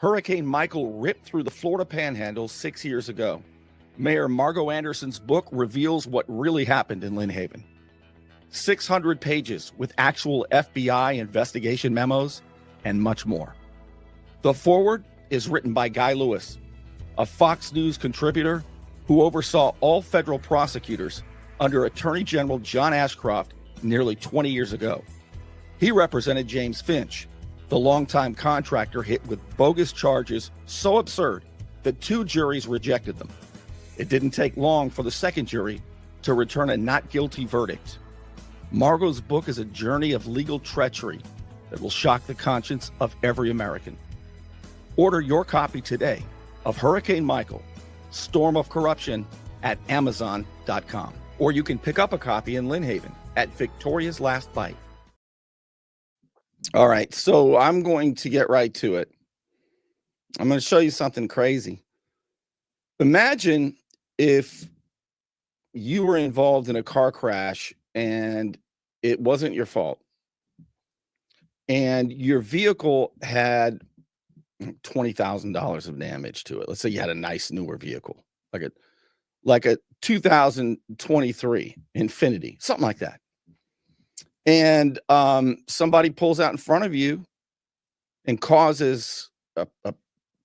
Hurricane Michael ripped through the Florida Panhandle 6 years ago. Mayor Margo Anderson's book reveals what really happened in Lynn Haven. 600 pages with actual FBI investigation memos and much more. The foreword is written by Guy Lewis, a Fox News contributor who oversaw all federal prosecutors under Attorney General John Ashcroft nearly 20 years ago. He represented James Finch, the longtime contractor hit with bogus charges so absurd that 2 juries rejected them. It didn't take long for the second jury to return a not guilty verdict. Margo's book is a journey of legal treachery that will shock the conscience of every American. Order your copy today of Hurricane Michael, Storm of Corruption at Amazon.com. Or you can pick up a copy in Lynn Haven at Victoria's Last Bite. All right, so I'm going to get right to it. I'm going to show you something crazy. Imagine if you were involved in a car crash and it wasn't your fault, and your vehicle had $20,000 of damage to it. Let's say you had a nice newer vehicle, like a 2023 Infiniti, something like that. And somebody pulls out in front of you and causes a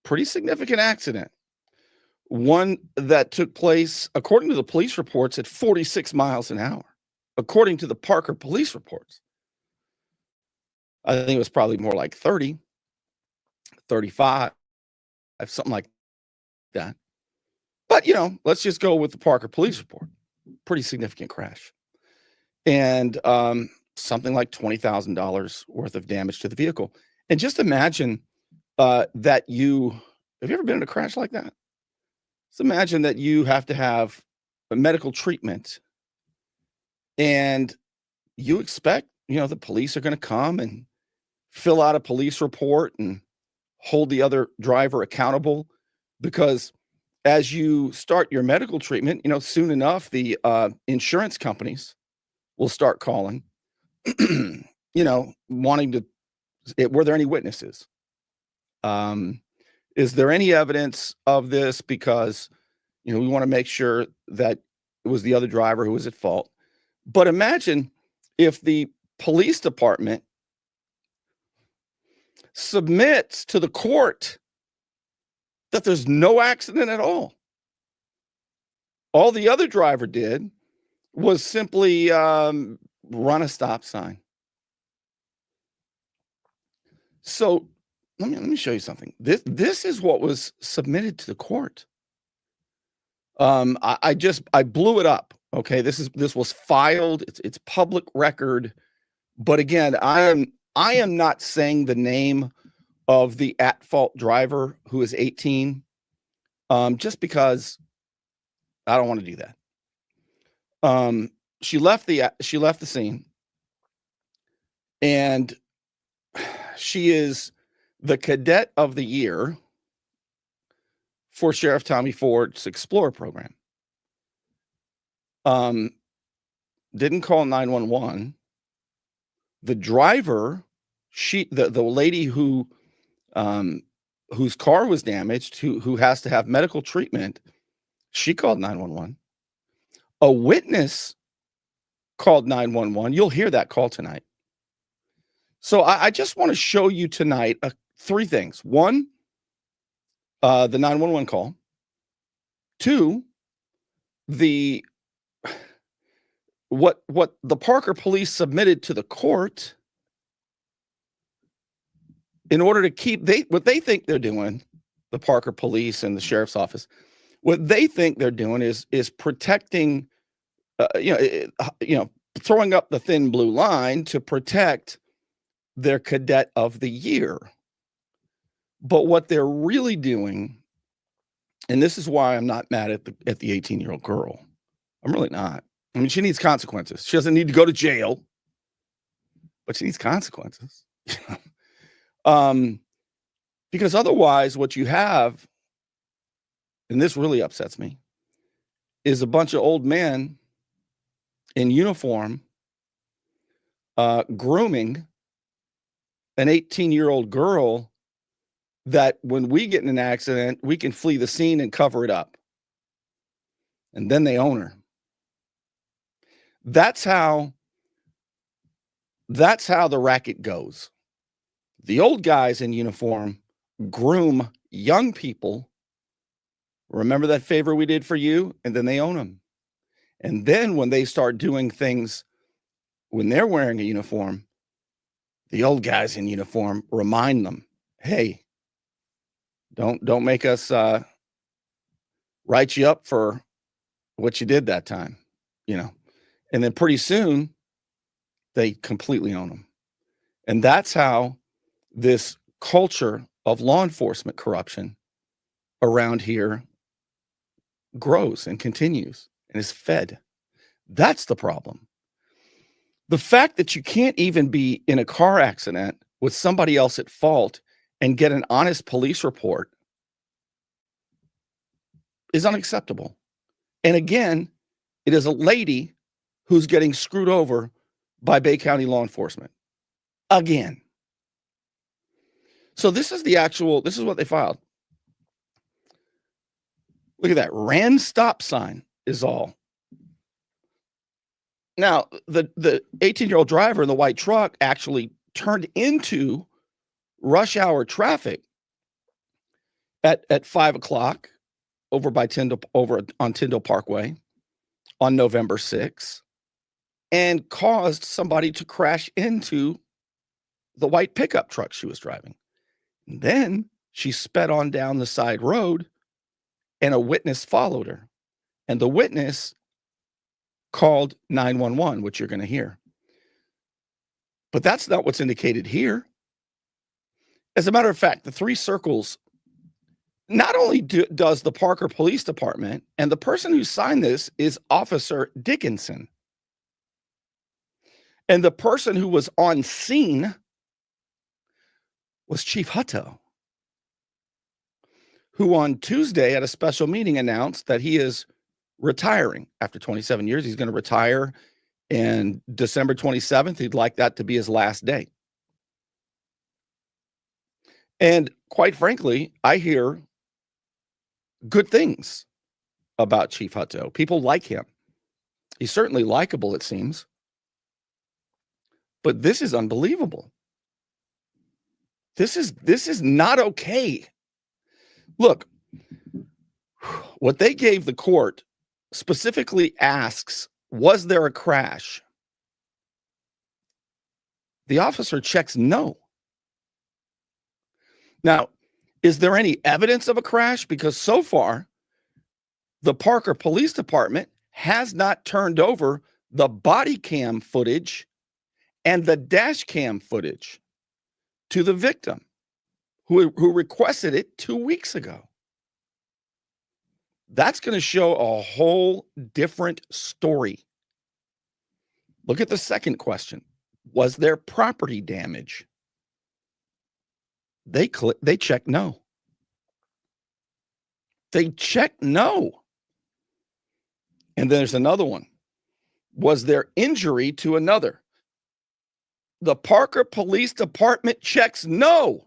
pretty significant accident. One that took place, according to the police reports, at 46 miles an hour. According to the Parker police reports, I think it was probably more like 30, 35, something like that. But, let's just go with the Parker police report. Pretty significant crash. And something like $20,000 worth of damage to the vehicle. And just imagine have you ever been in a crash like that? Just imagine that you have to have a medical treatment and you expect, the police are going to come and fill out a police report and hold the other driver accountable, because as you start your medical treatment, soon enough, the insurance companies will start calling, wanting to, were there any witnesses? Is there any evidence of this? Because, we want to make sure that it was the other driver who was at fault. But imagine if the police department submits to the court that there's no accident at all. All the other driver did was simply run a stop sign. So let me show you something. This is what was submitted to the court. I blew it up. Okay, this was filed. It's public record. But again, I am not saying the name of the at-fault driver who is 18, just because I don't want to do that. She left the scene, and she is the cadet of the year for Sheriff Tommy Ford's Explorer program. Didn't call 911. The driver, the lady whose car was damaged, who has to have medical treatment, she called 911. A witness called 911. You'll hear that call tonight. So I just want to show you tonight 3 things. 1, the 911 call. 2, what the Parker police submitted to the court in order to keep what they think they're doing, the Parker police and the sheriff's office, what they think they're doing is protecting, throwing up the thin blue line to protect their cadet of the year. But what they're really doing, and this is why I'm not mad at the 18-year-old girl. I'm really not. I mean, she needs consequences. She doesn't need to go to jail, but she needs consequences. Because otherwise what you have, and this really upsets me, is a bunch of old men in uniform grooming an 18-year-old girl that when we get in an accident, we can flee the scene and cover it up. And then they own her. That's how the racket goes. The old guys in uniform groom young people. Remember that favor we did for you? And then they own them. And then when they start doing things when they're wearing a uniform, the old guys in uniform remind them, hey, don't make us write you up for what you did that time, you know. And then pretty soon they completely own them. And that's how this culture of law enforcement corruption around here grows and continues and is fed. That's the problem. The fact that you can't even be in a car accident with somebody else at fault and get an honest police report is unacceptable. And again, it is a lady who's getting screwed over by Bay County law enforcement. Again. So this is what they filed. Look at that. Ran stop sign is all. Now, the 18-year-old driver in the white truck actually turned into rush hour traffic at 5 o'clock over on Tyndall Parkway on November 6th and caused somebody to crash into the white pickup truck she was driving. And then she sped on down the side road and a witness followed her. And the witness called 911, which you're going to hear. But that's not what's indicated here. As a matter of fact, the three circles, not only does the Parker Police Department, and the person who signed this is Officer Dickinson. And the person who was on scene was Chief Hutto, who on Tuesday at a special meeting announced that he is retiring after 27 years. He's going to retire and December 27th. He'd like that to be his last day. And quite frankly, I hear good things about Chief Hutto. People like him. He's certainly likable, it seems. But this is unbelievable. This is not okay. Look, what they gave the court specifically asks, was there a crash? The officer checks no. Now, is there any evidence of a crash? Because so far, the Parker Police Department has not turned over the body cam footage and the dash cam footage to the victim who requested it 2 weeks ago. That's going to show a whole different story. Look at the second question. Was there property damage? They check no. They check no. And there's another one. Was there injury to another? The Parker Police Department checks no.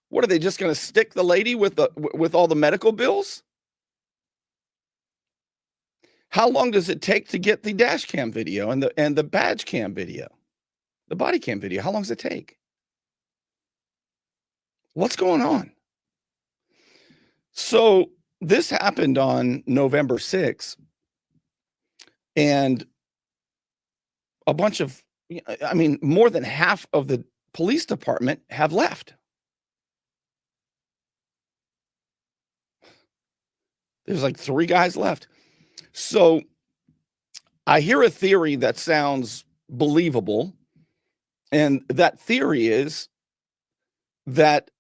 What are they just going to stick the lady with all the medical bills? How long does it take to get the dash cam video and the badge cam video, the body cam video? How long does it take? What's going on? So this happened on November 6th, and a bunch of, more than half of the police department have left. There's like 3 guys left. So I hear a theory that sounds believable. And that theory is that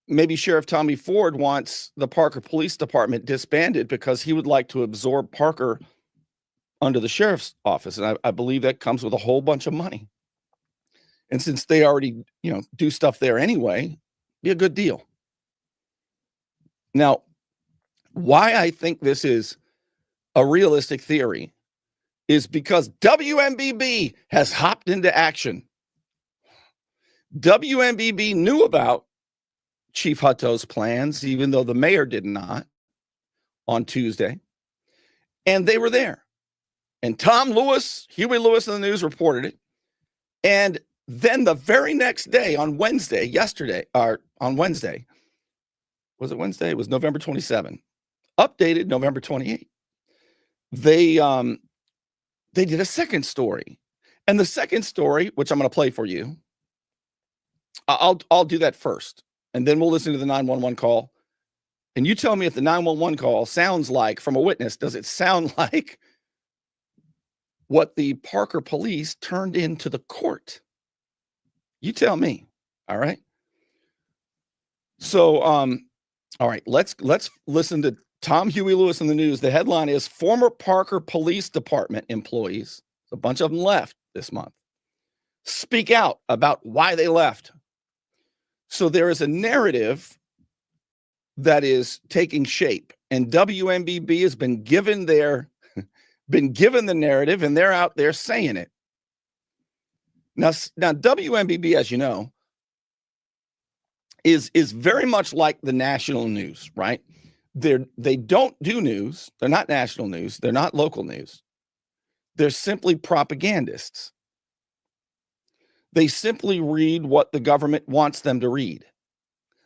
maybe Sheriff Tommy Ford wants the Parker Police Department disbanded because he would like to absorb Parker under the sheriff's office. And I believe that comes with a whole bunch of money. And since they already, do stuff there anyway, be a good deal. Now, why I think this is a realistic theory is because WMBB has hopped into action. WMBB knew about Chief Hutto's plans, even though the mayor did not, on Tuesday. And they were there. And Tom Lewis, Huey Lewis in the News reported it. And then the very next day, on Wednesday, was it Wednesday? It was November 27. Updated November 28. They did a second story. And the second story, which I'm going to play for you, I'll do that first. And then we'll listen to the 911 call. And you tell me if the 911 call sounds like, from a witness, does it sound like what the Parker police turned into the court? You tell me. All right. So, all right, let's listen to Tom Huey Lewis in the News. The headline is former Parker Police Department employees, a bunch of them left this month, speak out about why they left. So there is a narrative that is taking shape, and WMBB has been given the narrative, and they're out there saying it. Now WMBB, as you know, is very much like the national news, right? They don't do news. They're not national news. They're not local news. They're simply propagandists. They simply read what the government wants them to read.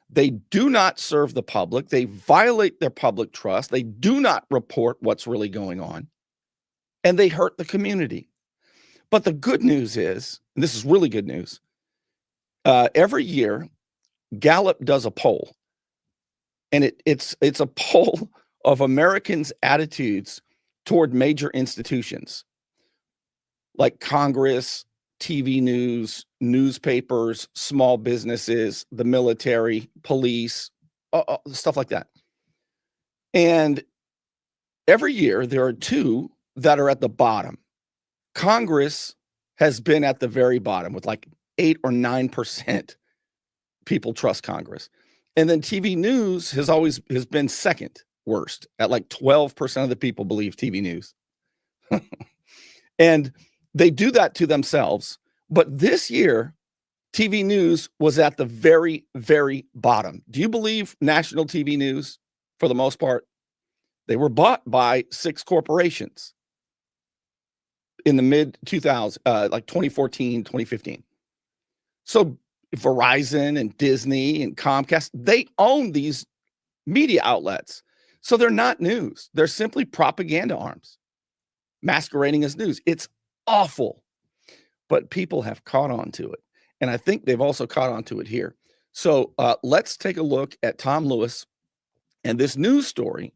They do not serve the public. They violate their public trust. They do not report what's really going on. And they hurt the community. But the good news is, and this is really good news, every year, Gallup does a poll. And it's a poll of Americans' attitudes toward major institutions like Congress, TV news, newspapers, small businesses, the military, police, stuff like that. And every year there are two that are at the bottom. Congress has been at the very bottom with like 8 or 9% people trust Congress. And then TV news has been second worst at like 12% of the people believe TV news. And they do that to themselves. But this year, TV news was at the very, very bottom. Do you believe national TV news, for the most part? They were bought by 6 corporations in the mid 2000s, like 2014, 2015. So Verizon and Disney and Comcast, they own these media outlets. So they're not news. They're simply propaganda arms masquerading as news. It's awful, but people have caught on to it. And I think they've also caught on to it here. So let's take a look at Tom Lewis and this news story.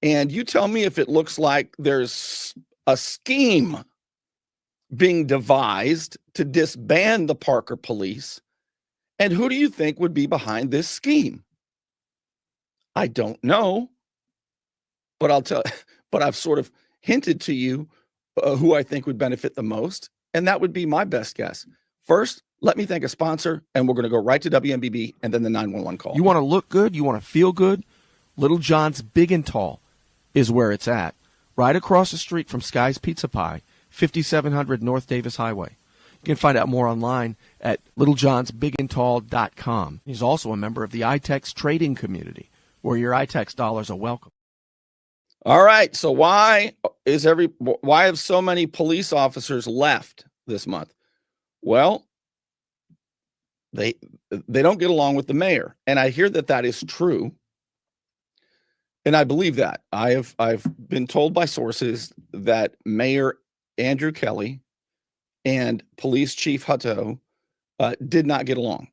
And you tell me if it looks like there's a scheme being devised to disband the Parker police. And who do you think would be behind this scheme? I don't know, but I've sort of hinted to you who I think would benefit the most, and that would be my best guess. First, let me thank a sponsor, and we're going to go right to WMBB and then the 911 call. You want to look good? You want to feel good? Little John's Big and Tall is where it's at, right across the street from Sky's Pizza Pie, 5700 North Davis Highway. You can find out more online at littlejohnsbigandtall.com. He's also a member of the iTex trading community, where your iTex dollars are welcome. All right. So why have so many police officers left this month? Well, they don't get along with the mayor, and I hear that is true, and I believe that. I've been told by sources that Mayor Andrew Kelly and Police Chief Hutto did not get along.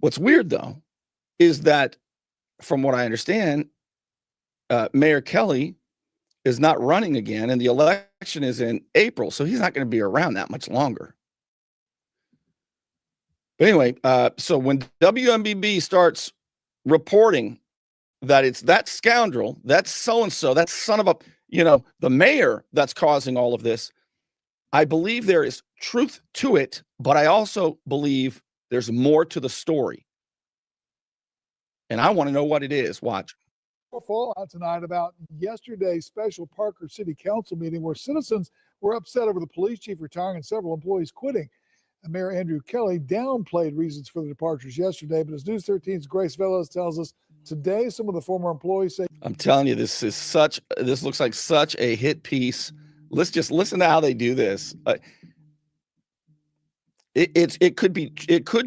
What's weird, though, is that from what I understand, Mayor Kelly is not running again, and the election is in April, so he's not going to be around that much longer. But anyway, so when WMBB starts reporting that it's that scoundrel, that so-and-so, that son of a, the mayor that's causing all of this, I believe there is truth to it, but I also believe there's more to the story. And I want to know what it is. Watch. Fallout tonight about yesterday's special Parker City Council meeting where citizens were upset over the police chief retiring and several employees quitting. And Mayor Andrew Kelly downplayed reasons for the departures yesterday, but as News 13's Grace Velez tells us, today some of the former employees say, I'm telling you, this looks like such a hit piece. Let's just listen to how they do this. It could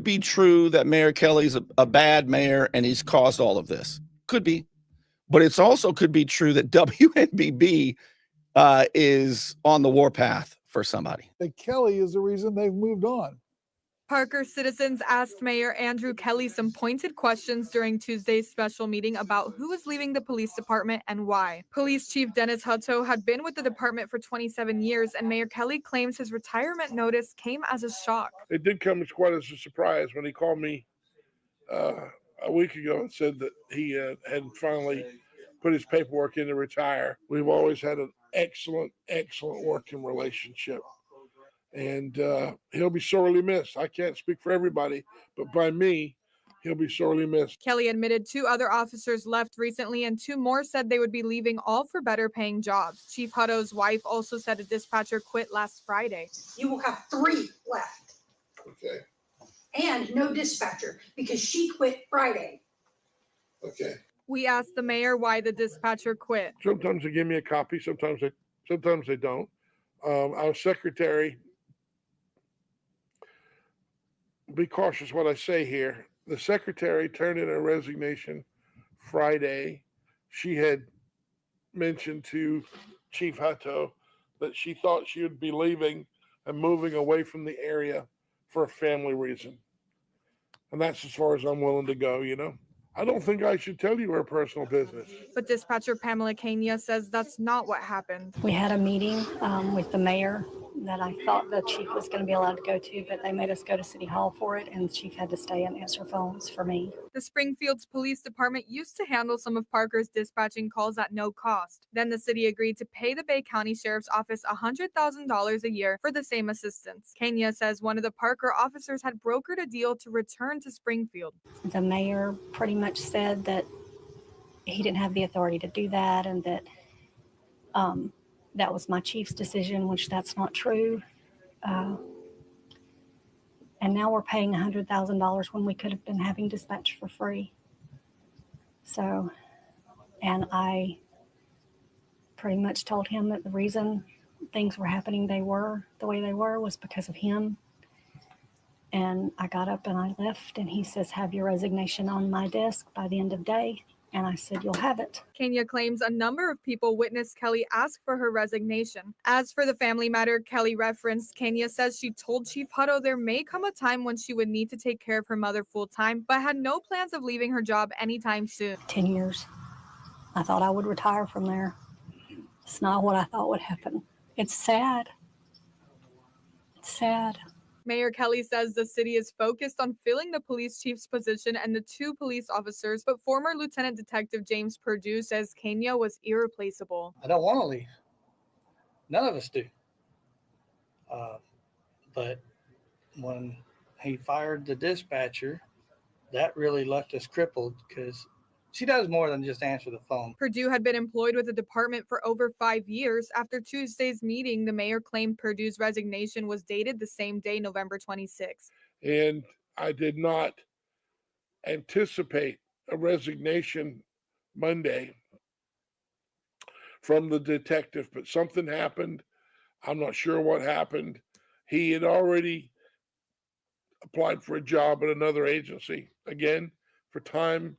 be true that Mayor Kelly's a bad mayor and he's caused all of this. Could be. But it's also could be true that WNBB is on the warpath for somebody. that Kelly is the reason they've moved on. Parker citizens asked Mayor Andrew Kelly some pointed questions during Tuesday's special meeting about who is leaving the police department and why. Police Chief Dennis Hutto had been with the department for 27 years, and Mayor Kelly claims his retirement notice came as a shock. It did come as quite as a surprise when he called me a week ago and said that he had finally put his paperwork in to retire. We've always had an excellent working relationship. And he'll be sorely missed. I can't speak for everybody, but by me, he'll be sorely missed. Kelly admitted 2 other officers left recently, and 2 more said they would be leaving, all for better paying jobs. Chief Hutto's wife also said a dispatcher quit last Friday. You will have 3 left. Okay. And no dispatcher because she quit Friday. Okay. We asked the mayor why the dispatcher quit. Sometimes they give me a copy. Sometimes they don't. Our secretary, be cautious what I say here. The secretary turned in a resignation Friday. She had mentioned to Chief Hutto that she thought she would be leaving and moving away from the area for a family reason. And that's as far as I'm willing to go, you know. I don't think I should tell you her personal business. But dispatcher Pamela Kenya says that's not what happened. We had a meeting with the mayor that I thought the chief was going to be allowed to go to, but they made us go to City Hall for it, and the chief had to stay and answer phones for me. The Springfield's police department used to handle some of Parker's dispatching calls at no cost. Then the city agreed to pay the Bay County Sheriff's Office $100,000 a year for the same assistance. Kenya says one of the Parker officers had brokered a deal to return to Springfield. The mayor pretty much said that he didn't have the authority to do that, and that that was my chief's decision, which that's not true. And now we're paying $100,000 when we could have been having dispatch for free. So, and I pretty much told him that the reason things were happening the way they were was because of him. And I got up and I left, and he says, have your resignation on my desk by the end of day. And I said, you'll have it. Kenya claims a number of people witnessed Kelly ask for her resignation. As for the family matter Kelly referenced, Kenya says she told Chief Hutto there may come a time when she would need to take care of her mother full time, but had no plans of leaving her job anytime soon. 10 years. I thought I would retire from there. It's not what I thought would happen. It's sad. It's sad. Mayor Kelly says the city is focused on filling the police chief's position and the 2 police officers, but former Lieutenant Detective James Perdue says Kenya was irreplaceable. I don't want to leave. None of us do. But when he fired the dispatcher, that really left us crippled because she does more than just answer the phone. Perdue had been employed with the department for over 5 years. After Tuesday's meeting, the mayor claimed Perdue's resignation was dated the same day, November 26th. And I did not anticipate a resignation Monday from the detective, but something happened. I'm not sure what happened. He had already applied for a job at another agency, again, for time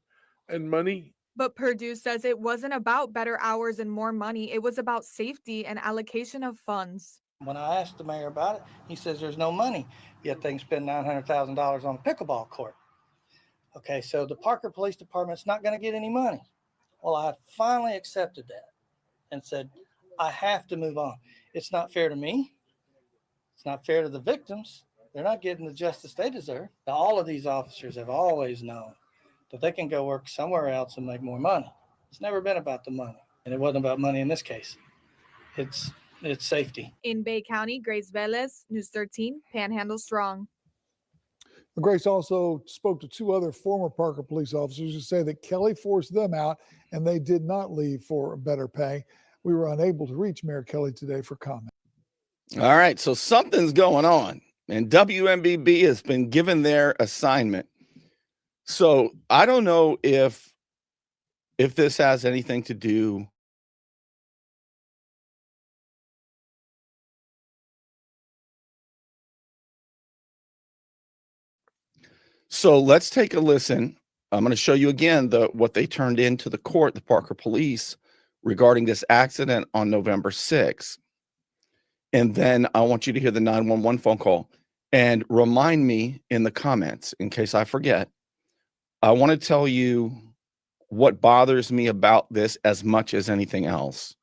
and money. But Perdue says it wasn't about better hours and more money. It was about safety and allocation of funds. When I asked the mayor about it, he says there's no money, yet they can spend $900,000 on a pickleball court. Okay, so the Parker Police Department's not going to get any money. Well, I finally accepted that and said, I have to move on. It's not fair to me. It's not fair to the victims. They're not getting the justice they deserve. Now, all of these officers have always known that they can go work somewhere else and make more money. It's never been about the money. And it wasn't about money in this case. It's safety. In Bay County, Grace Velez, News 13, Panhandle Strong. Grace also spoke to two other former Parker police officers who say that Kelly forced them out and they did not leave for better pay. We were unable to reach Mayor Kelly today for comment. All right, so something's going on, and WMBB has been given their assignment. So I don't know if this has anything to do. So let's take a listen. I'm going to show you again what they turned into the court, the Parker police, regarding this accident on November 6th. And then I want you to hear the 911 phone call and remind me in the comments in case I forget. I want to tell you what bothers me about this as much as anything else.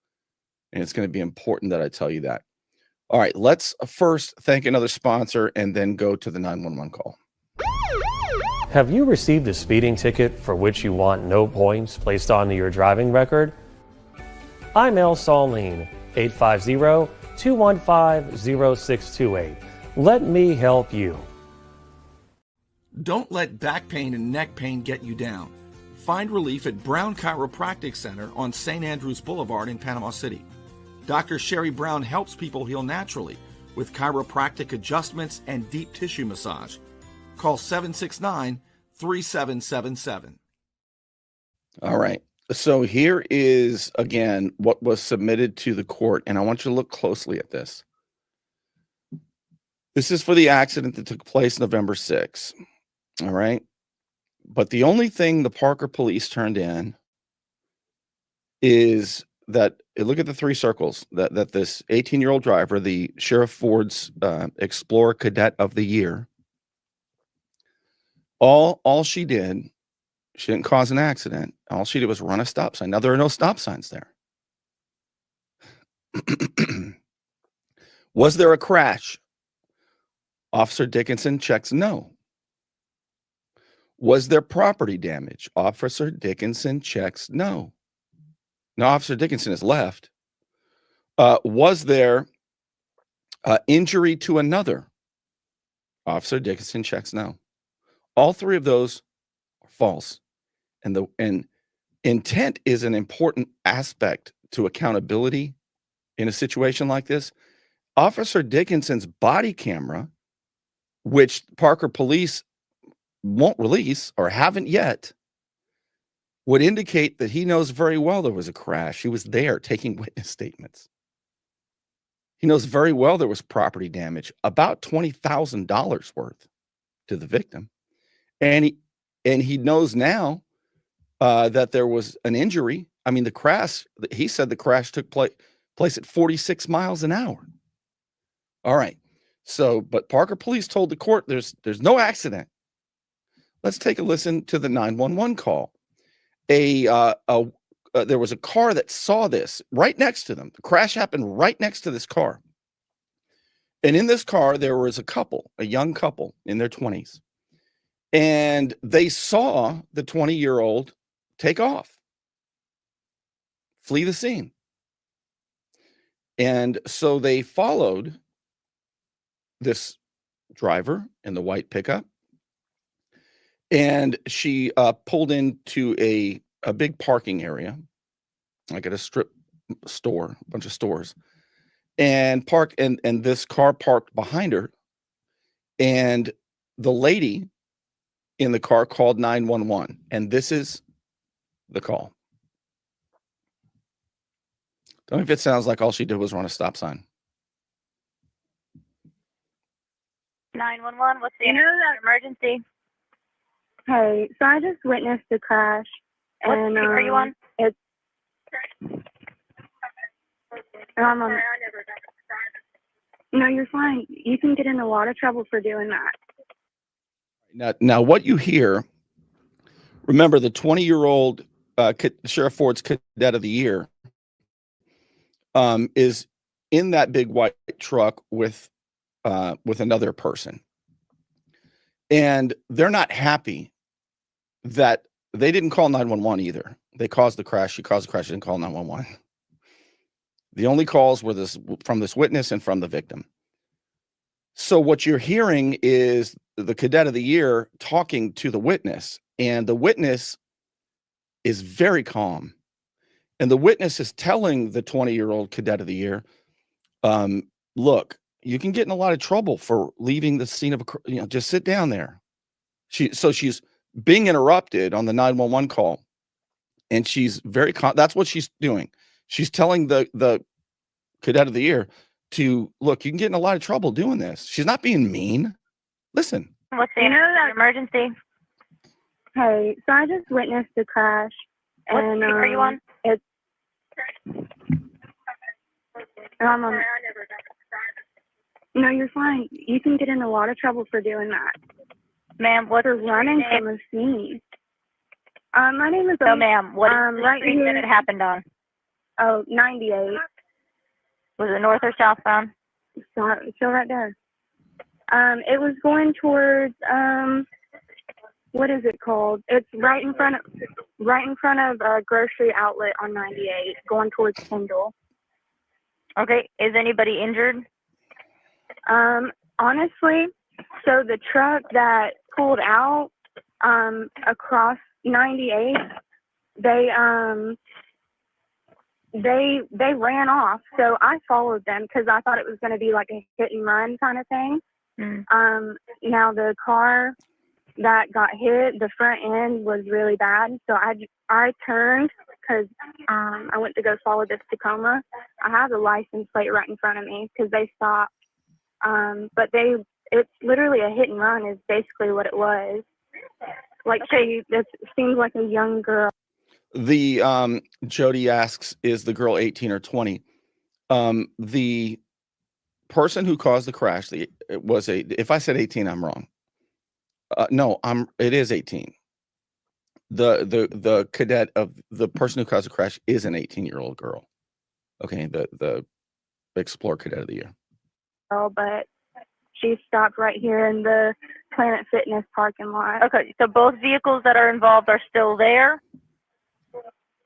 And it's going to be important that I tell you that. All right, let's first thank another sponsor and then go to the 911 call. Have you received a speeding ticket for which you want no points placed onto your driving record? I'm El Saline, 850-215-0628. Let me help you. Don't let back pain and neck pain get you down. Find relief at Brown Chiropractic Center on St. Andrews Boulevard in Panama City. Dr. Sherry Brown helps people heal naturally with chiropractic adjustments and deep tissue massage. Call 769-3777. All right. So here is, again, what was submitted to the court, and I want you to look closely at this. This is for the accident that took place November 6th. All right. But the only thing the Parker police turned in is that, look at the three circles, that this 18-year-old driver, the Sheriff Ford's Explorer Cadet of the Year, all she didn't cause an accident. All she did was run a stop sign. Now, there are no stop signs there. Was there a crash? Officer Dickinson checks no. Was there property damage? Officer Dickinson checks no. Now, Officer Dickinson is left. Was there injury to another? Officer Dickinson checks no. All three of those are false. And intent is an important aspect to accountability in a situation like this. Officer Dickinson's body camera, which Parker police won't release or haven't yet, would indicate that he knows very well there was a crash. He was there taking witness statements. He knows very well there was property damage, about $20,000 worth to the victim. And he knows now that there was an injury. I mean, the crash, he said the crash took place at 46 miles an hour. All right. So, but Parker police told the court there's no accident. Let's take a listen to the 911 call. There was a car that saw this right next to them. The crash happened right next to this car. And in this car, there was a young couple in their 20s. And they saw the 20-year-old take off, flee the scene. And so they followed this driver in the white pickup. And she pulled into a big parking area, like at a strip store, a bunch of stores, and and this car parked behind her. And the lady in the car called 911. And this is the call. Tell me if it sounds like all she did was run a stop sign. 911, what's the emergency? Hey, so I just witnessed a crash. What and street are you on? I'm on. No, you're fine. You can get in a lot of trouble for doing that. Now, what you hear, remember the 20-year-old Sheriff Ford's Cadet of the Year is in that big white truck with another person. And they're not happy that they didn't call 911 either. They caused the crash. She caused the crash. She didn't call 911. The only calls were from this witness and from the victim. So what you're hearing is the cadet of the year talking to the witness, and the witness is very calm. And the witness is telling the 20-year-old cadet of the year, look, you can get in a lot of trouble for leaving the scene of just sit down there. She's being interrupted on the 911 call, and she's very that's what she's doing. She's telling the cadet of the year to look, you can get in a lot of trouble doing this. She's not being mean. Listen. What's the emergency? Hey, so I just witnessed the crash. What And, street are you on? It's, I'm on, no, you're fine. You can get in a lot of trouble for doing that. Ma'am, what's For running name? from a scene. My name is No, ma'am. What is the right street here. that it happened on? Oh, 98. Was it north or southbound? So right there. It was going towards what is it called? It's right in front of a grocery outlet on 98, going towards Kendall. Okay. Is anybody injured? Honestly, so the truck that pulled out across 98, they ran off. So I followed them because I thought it was going to be like a hit and run kind of thing. Now the car that got hit, the front end was really bad. So I turned because I went to go follow this Tacoma. I have the license plate right in front of me because they stopped. But it's literally a hit and run is basically what it was. Like, it seems like a young girl. The Jody asks, is the girl 18 or 20? The person who caused the crash, if I said 18, I'm wrong. No, it is 18. The cadet of the person who caused the crash is an 18-year-old girl. Okay, the Explorer Cadet of the Year. But she stopped right here in the Planet Fitness parking lot. Okay. So both vehicles that are involved are still there?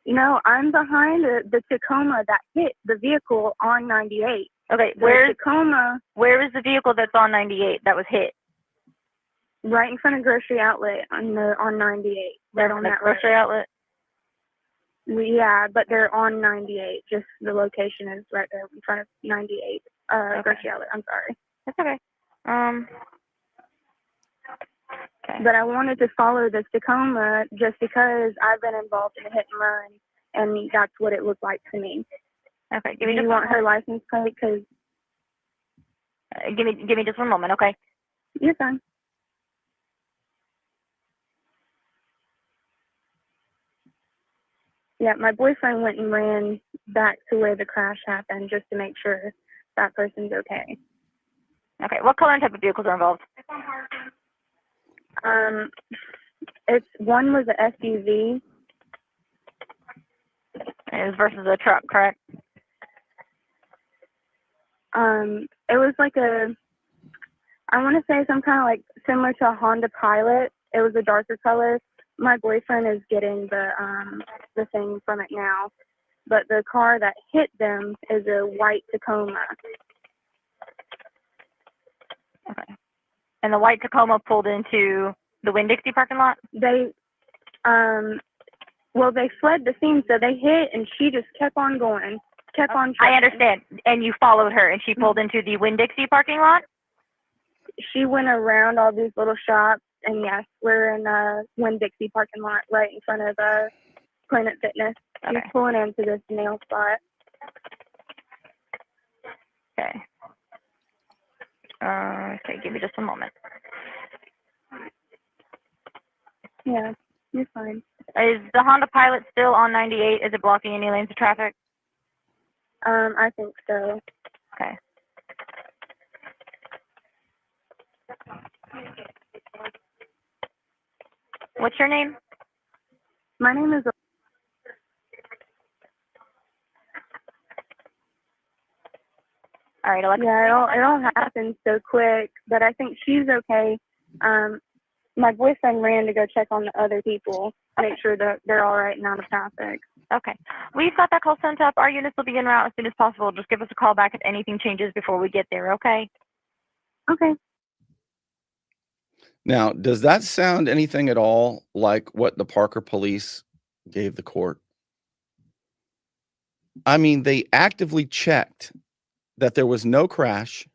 No, I'm behind the Tacoma that hit the vehicle on 98. Okay. Tacoma, where is the vehicle that's on 98 that was hit? right in front of Grocery Outlet on 98. Right on that grocery outlet? Yeah, but they're on 98. Just the location is right there in front of 98. Okay. Grocery Outlet. I'm sorry. That's okay. Okay. But I wanted to follow this Tacoma just because I've been involved in a hit and run, and that's what it looked like to me. Okay. Do you want her license plate? Cause give me just one moment, okay? You're fine. Yeah, my boyfriend went and ran back to where the crash happened just to make sure that person's okay. Okay. What color and type of vehicles are involved? One was an SUV. It was versus a truck, correct? It was like I want to say some kind of like similar to a Honda Pilot. It was a darker color. My boyfriend is getting the thing from it now, but the car that hit them is a white Tacoma. Okay. And the white Tacoma pulled into the Winn-Dixie parking lot? They fled the scene, so they hit, and she just kept on going, kept on trucking. I understand. And you followed her, and she pulled into the Winn-Dixie parking lot? She went around all these little shops, and yes, we're in Winn-Dixie parking lot right in front of Planet Fitness. Okay. She's pulling into this nail spot. Okay. Okay, give me just a moment. Yeah, you're fine. Is the Honda Pilot still on 98? Is it blocking any lanes of traffic? I think so. Okay. What's your name? My name is. All right, Alexa. Yeah, it all happened so quick, but I think she's okay. My boyfriend ran to go check on the other people, make sure that they're all right and out of traffic. Okay. We've got that call sent up. Our units will be en route as soon as possible. Just give us a call back if anything changes before we get there, okay? Okay. Now, does that sound anything at all like what the Parker police gave the court? I mean, they actively checked that there was no crash,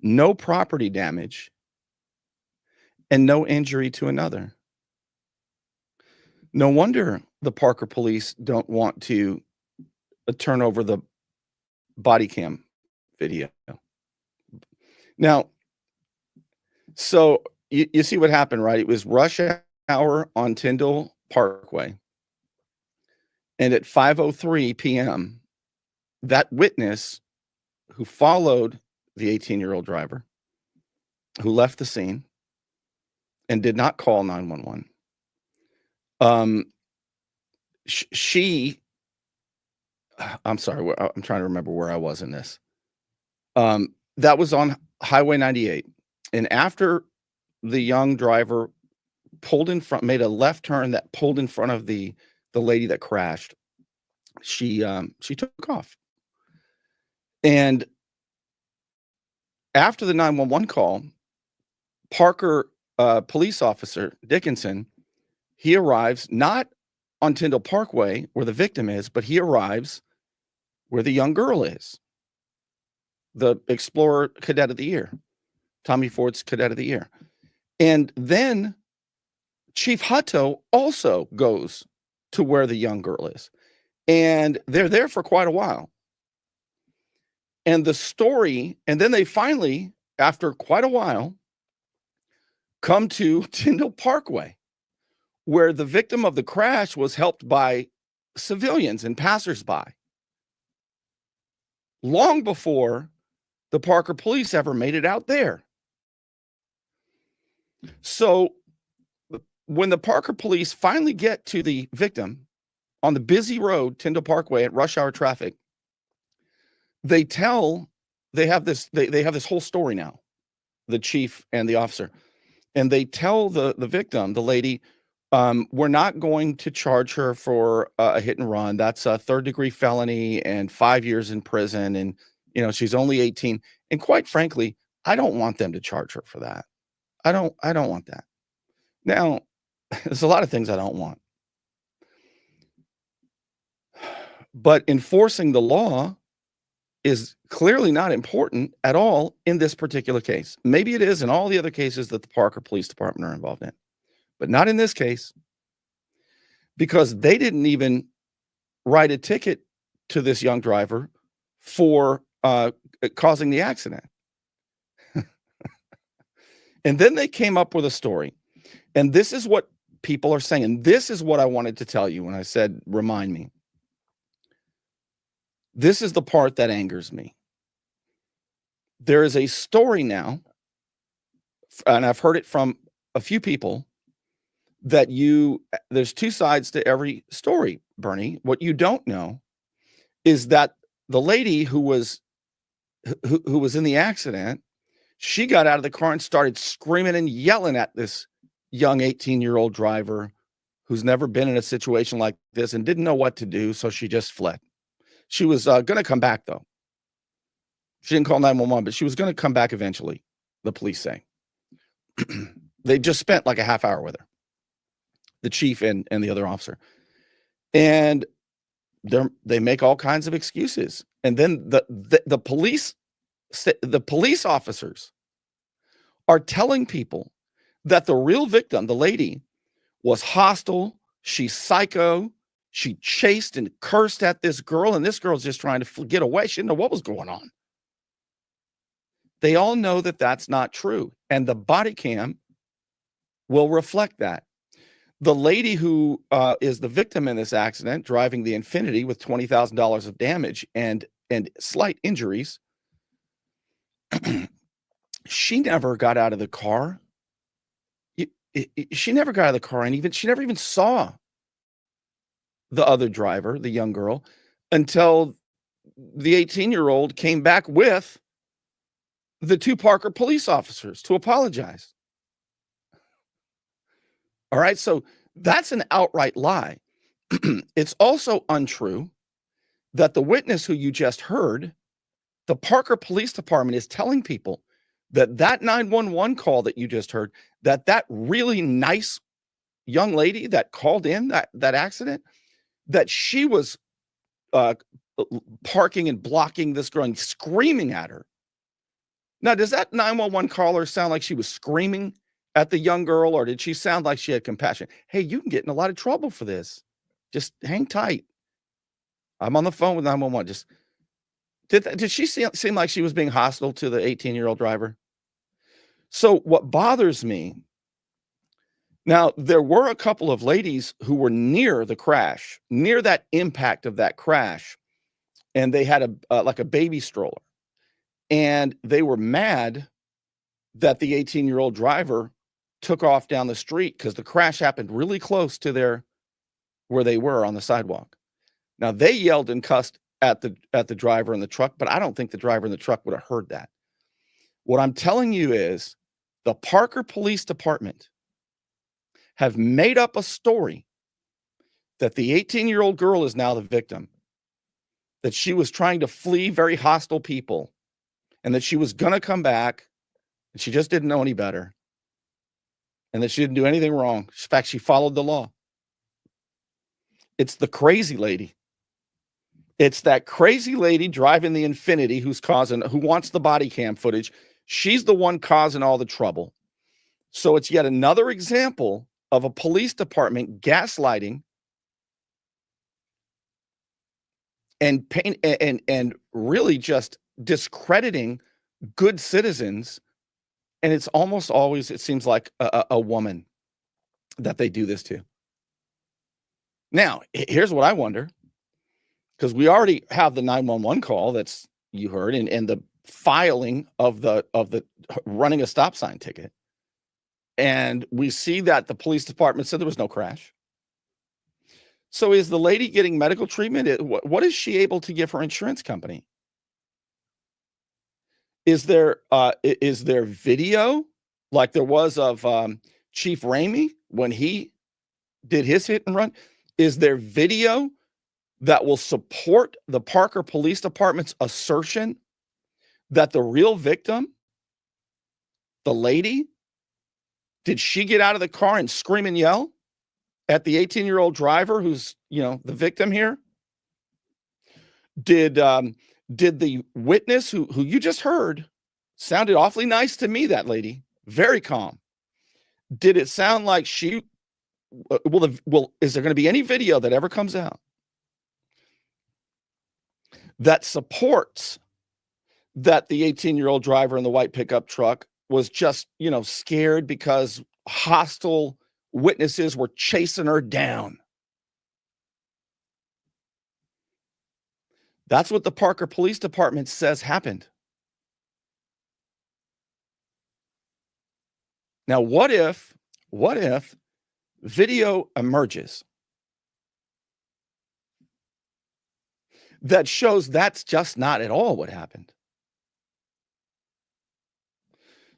no property damage, and no injury to another. No wonder the Parker police don't want to turn over the body cam video. Now, so you see what happened, right? It was rush hour on Tyndall Parkway. And at 5:03 p.m., that witness who followed the 18-year-old driver, who left the scene and did not call 911, I'm sorry, I'm trying to remember where I was in this. That was on Highway 98. And after the young driver pulled in front, made a left turn that pulled in front of the lady that crashed, she took off. And after the 911 call, Parker police officer Dickinson, he arrives not on Tyndall Parkway where the victim is, but he arrives where the young girl is. The Explorer Cadet of the Year, Tommy Ford's Cadet of the Year. And then Chief Hutto also goes to where the young girl is. And they're there for quite a while. And the story, and then they finally, after quite a while, come to Tyndall Parkway, where the victim of the crash was helped by civilians and passersby, long before the Parker police ever made it out there. So when the Parker police finally get to the victim on the busy road, Tyndall Parkway, at rush hour traffic, they have this whole story now, the chief and the officer, and they tell the victim, the lady, we're not going to charge her for a hit and run. That's a third-degree felony and 5 years in prison. And, she's only 18. And quite frankly, I don't want them to charge her for that. I don't want that. Now, there's a lot of things I don't want. But enforcing the law is clearly not important at all in this particular case. Maybe it is in all the other cases that the Parker Police Department are involved in, but not in this case, because they didn't even write a ticket to this young driver for causing the accident. And then they came up with a story. And this is what people are saying. And this is what I wanted to tell you when I said, remind me. This is the part that angers me. There is a story now, and I've heard it from a few people, that there's two sides to every story, Bernie. What you don't know is that the lady who was in the accident, she got out of the car and started screaming and yelling at this young 18-year-old driver who's never been in a situation like this and didn't know what to do, so she just fled. She was going to come back, though. She didn't call 911, but she was going to come back eventually, the police say. They just spent like a half hour with her, the chief and the other officer. And they make all kinds of excuses. And then the police officers are telling people that the real victim, the lady, was hostile. She's psycho. She chased and cursed at this girl, and this girl's just trying to get away. She didn't know what was going on. They all know that that's not true, and the body cam will reflect that. The lady who is the victim in this accident, driving the Infiniti with $20,000 of damage and slight injuries, she never got out of the car. She never got out of the car, and she never even saw the other driver, the young girl, until the 18-year-old came back with the two Parker police officers to apologize. All right, so that's an outright lie. It's also untrue that the witness who you just heard The Parker Police Department is telling people that that 911 call that you just heard, that really nice young lady that called in that accident, that she was parking and blocking this girl and screaming at her. Now, does that 911 caller sound like she was screaming at the young girl, or did she sound like she had compassion? Hey, you can get in a lot of trouble for this. Just hang tight. I'm on the phone with 911. Just did she seem like she was being hostile to the 18-year-old driver? So what bothers me, now there were a couple of ladies who were near the crash, near that impact of that crash, and they had like a baby stroller, and they were mad that the 18-year-old driver took off down the street because the crash happened really close to where they were on the sidewalk. Now they yelled and cussed at the driver in the truck, but I don't think the driver in the truck would have heard that. What I'm telling you is the Parker Police Department have made up a story that the 18-year-old girl is now the victim, that she was trying to flee very hostile people, and that she was going to come back, and she just didn't know any better, and that she didn't do anything wrong. In fact, she followed the law. It's the crazy lady. It's that crazy lady driving the Infiniti who wants the body cam footage. She's the one causing all the trouble. So it's yet another example of a police department gaslighting and really just discrediting good citizens. And it's almost always, it seems like a woman that they do this to. Now, here's what I wonder, because we already have the 911 call that's you heard and the filing of the running a stop sign ticket. And we see that the police department said there was no crash. So is the lady getting medical treatment? What is she able to give her insurance company? Is there video like there was of Chief Ramey when he did his hit and run? Is there video that will support the Parker Police Department's assertion that the real victim, the lady, did she get out of the car and scream and yell at the 18-year-old driver who's, the victim here? Did the witness who you just heard sounded awfully nice to me, that lady, very calm. Did it sound like she is there going to be any video that ever comes out that supports that the 18-year-old driver in the white pickup truck was just, scared because hostile witnesses were chasing her down? That's what the Parker Police Department says happened. Now, what if video emerges that shows that's just not at all what happened?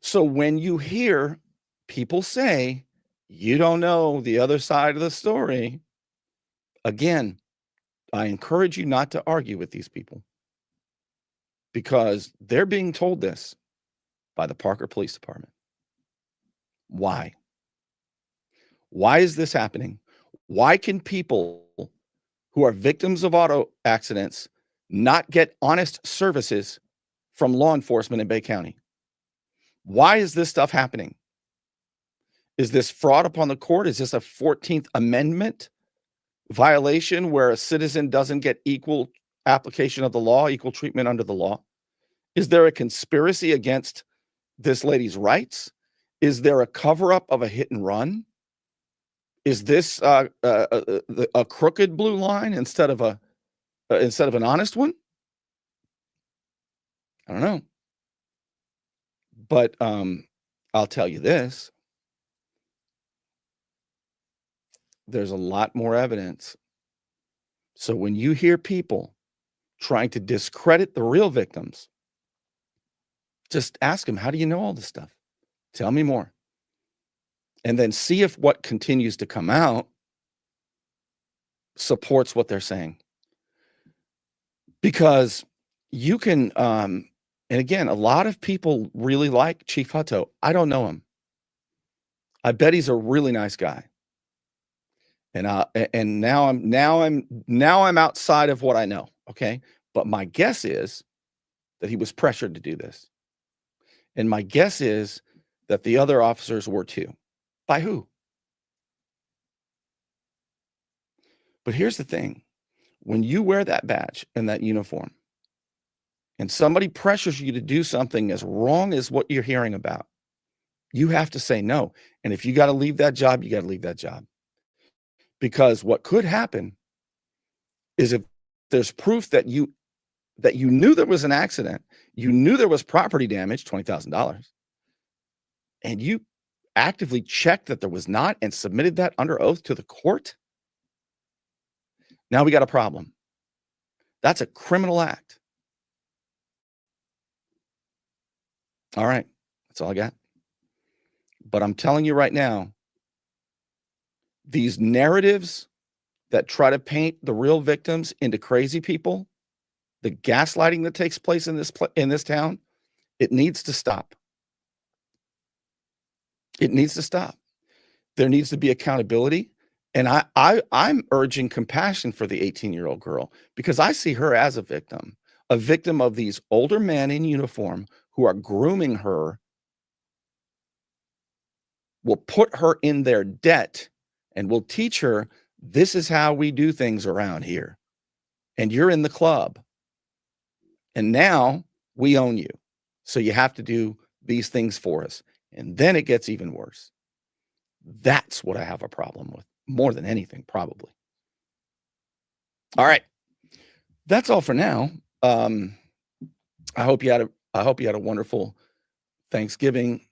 So when you hear people say, you don't know the other side of the story, again, I encourage you not to argue with these people, because they're being told this by the Parker Police Department. Why? Why is this happening? Why can people who are victims of auto accidents not get honest services from law enforcement in Bay County? Why is this stuff happening? Is this fraud upon the court? Is this a 14th Amendment violation where a citizen doesn't get equal application of the law, equal treatment under the law? Is there a conspiracy against this lady's rights? Is there a cover-up of a hit and run? Is this a crooked blue line instead of an honest one? I don't know. But I'll tell you this. There's a lot more evidence. So when you hear people trying to discredit the real victims, just ask them, how do you know all this stuff? Tell me more. And then see if what continues to come out supports what they're saying. Because you can, and again, a lot of people really like Chief Hutto. I don't know him. I bet he's a really nice guy. And now I'm outside of what I know. Okay. But my guess is that he was pressured to do this. And my guess is that the other officers were too. By who? But here's the thing. When you wear that badge and that uniform, and somebody pressures you to do something as wrong as what you're hearing about, you have to say no. And if you got to leave that job, you got to leave that job. Because what could happen is if there's proof that you knew there was an accident, you knew there was property damage, $20,000, and you actively checked that there was not and submitted that under oath to the court, now we got a problem. That's a criminal act. All right. That's all I got. But I'm telling you right now, these narratives that try to paint the real victims into crazy people, the gaslighting that takes place in this town, it needs to stop. It needs to stop. There needs to be accountability. And I'm urging compassion for the 18-year-old girl, because I see her as a victim of these older men in uniform who are grooming her, will put her in their debt, and will teach her, this is how we do things around here. And you're in the club. And now we own you. So you have to do these things for us. And then it gets even worse. That's what I have a problem with, more than anything, probably. All right. That's all for now. I hope you had a wonderful Thanksgiving.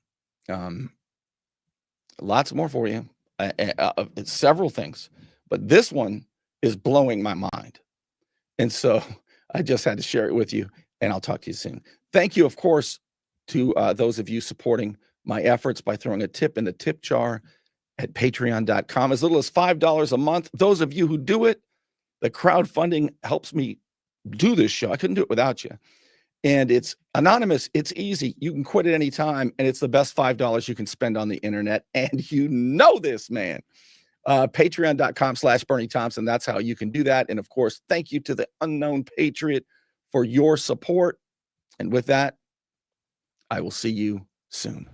Lots more for you. It's several things, but this one is blowing my mind. And so I just had to share it with you, and I'll talk to you soon. Thank you, of course, to those of you supporting my efforts by throwing a tip in the tip jar at patreon.com, as little as $5 a month. Those of you who do it, the crowdfunding helps me do this show. I couldn't do it without you. And it's anonymous. It's easy. You can quit at any time, and it's the best $5 you can spend on the internet. And you know this, man. Patreon.com/Bernie Thompson. That's how you can do that. And of course, thank you to the Unknown Patriot for your support. And with that, I will see you soon.